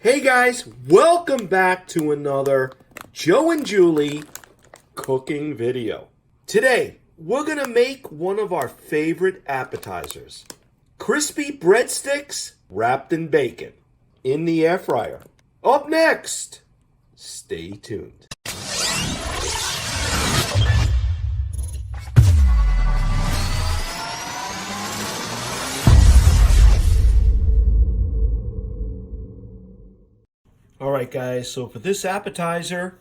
Hey guys, welcome back to another Joe and Julie cooking video. Today, we're gonna make one of our favorite appetizers. Crispy breadsticks wrapped in bacon in the air fryer. Up next, stay tuned. Alright guys, so for this appetizer,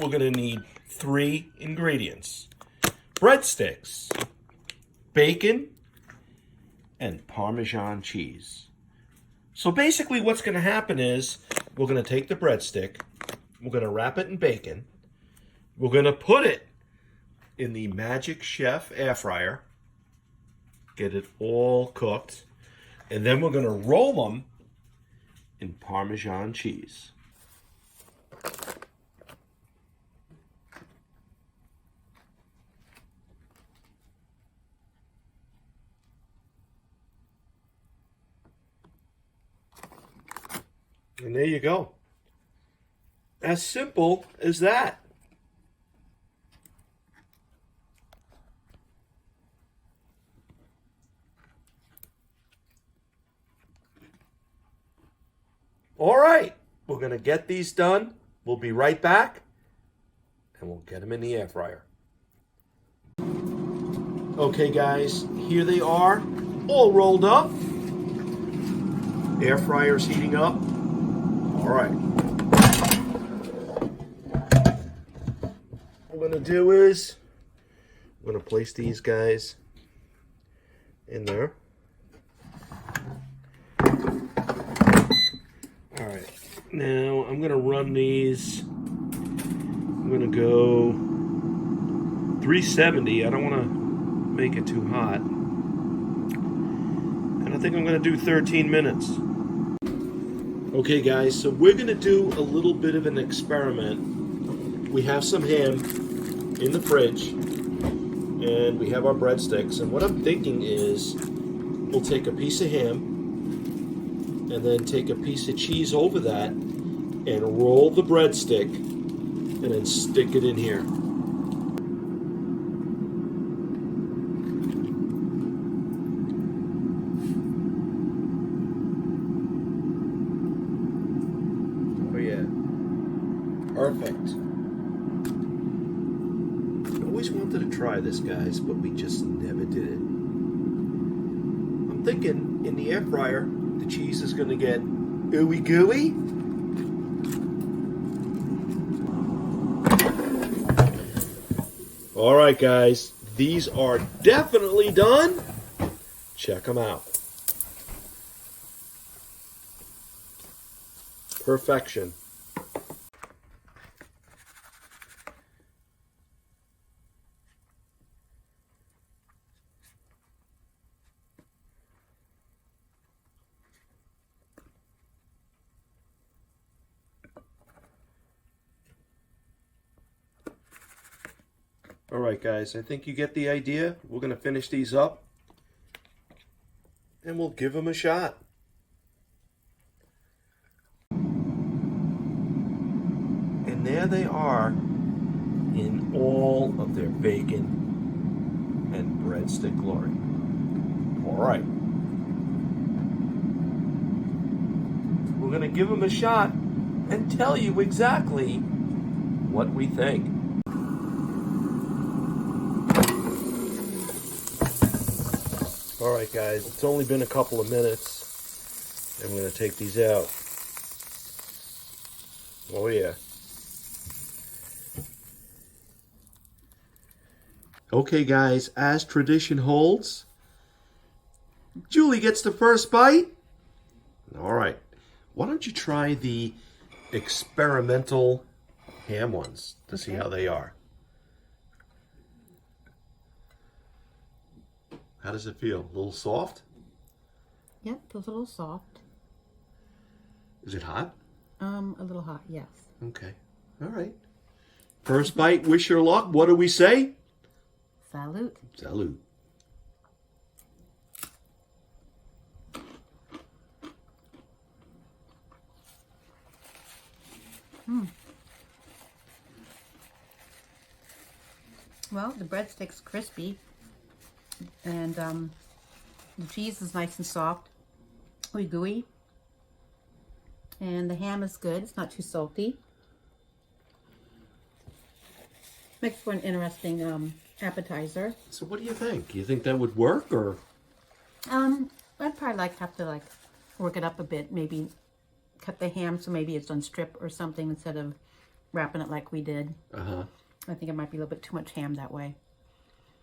we're going to need 3 ingredients. Breadsticks, bacon, and Parmesan cheese. So basically what's going to happen is, we're going to take the breadstick, we're going to wrap it in bacon, we're going to put it in the Magic Chef air fryer, get it all cooked, and then we're going to roll them in Parmesan cheese. And there you go. As simple as that. All right, we're going to get these done. We'll be right back, and we'll get them in the air fryer. Okay, guys, here they are, all rolled up. Air fryer's heating up. All right. What we're going to do is, we're going to place these guys in there. Alright, now I'm going to run these. I'm going to go 370. I don't want to make it too hot. And I think I'm going to do 13 minutes. Okay guys, so we're going to do a little bit of an experiment. We have some ham in the fridge, and we have our breadsticks. And what I'm thinking is, we'll take a piece of ham, and then take a piece of cheese over that and roll the breadstick and then stick it in here. Oh yeah. Perfect. I always wanted to try this, guys, but we just never did it. I'm thinking in the air fryer, the cheese is going to get ooey gooey. All right, guys, these are definitely done. Check them out. Perfection. All right, guys, I think you get the idea. We're going to finish these up, and we'll give them a shot. And there they are in all of their bacon and breadstick glory. All right. We're going to give them a shot and tell you exactly what we think. All right, guys, it's only been a couple of minutes. I'm going to take these out. Oh, yeah. Okay, guys, as tradition holds, Julie gets the first bite. All right. Why don't you try the experimental ham ones to see how they are? How does it feel? A little soft? Yep, feels a little soft. Is it hot? A little hot, yes. Okay. All right. First bite, wish your luck. What do we say? Salute. Salute. Well, the breadstick's crispy, and the cheese is nice and soft, gooey, and the ham is good. It's not too salty. Makes for an interesting appetizer. So what do you think? You think that would work, or? I'd probably have to work it up a bit. Maybe cut the ham so maybe it's on strip or something instead of wrapping it like we did. I think it might be a little bit too much ham that way.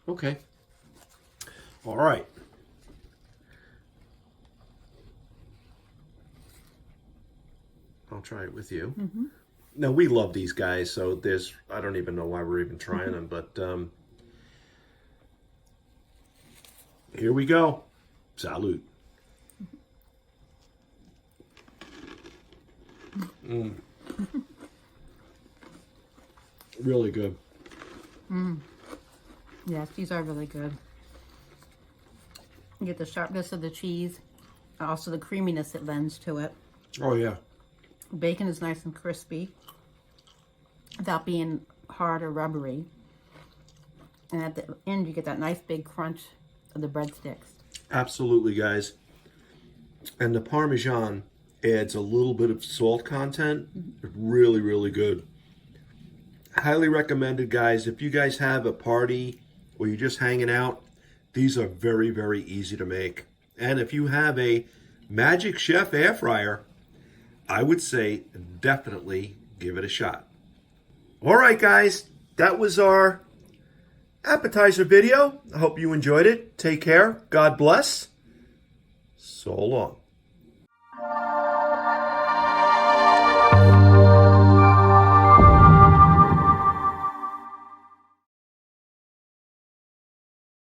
Okay. All right. I'll try it with you. Now, we love these guys, so I don't even know why we're even trying them, but here we go. Salute. Really good. Yes, these are really good. You get the sharpness of the cheese, also the creaminess it lends to it. Oh, yeah. Bacon is nice and crispy without being hard or rubbery. And at the end, you get that nice big crunch of the breadsticks. Absolutely, guys. And the Parmesan adds a little bit of salt content. Really, really good. Highly recommended, guys. If you guys have a party or you're just hanging out, these are very, very easy to make. And if you have a Magic Chef air fryer, I would say definitely give it a shot. All right, guys, that was our appetizer video. I hope you enjoyed it. Take care. God bless. So long.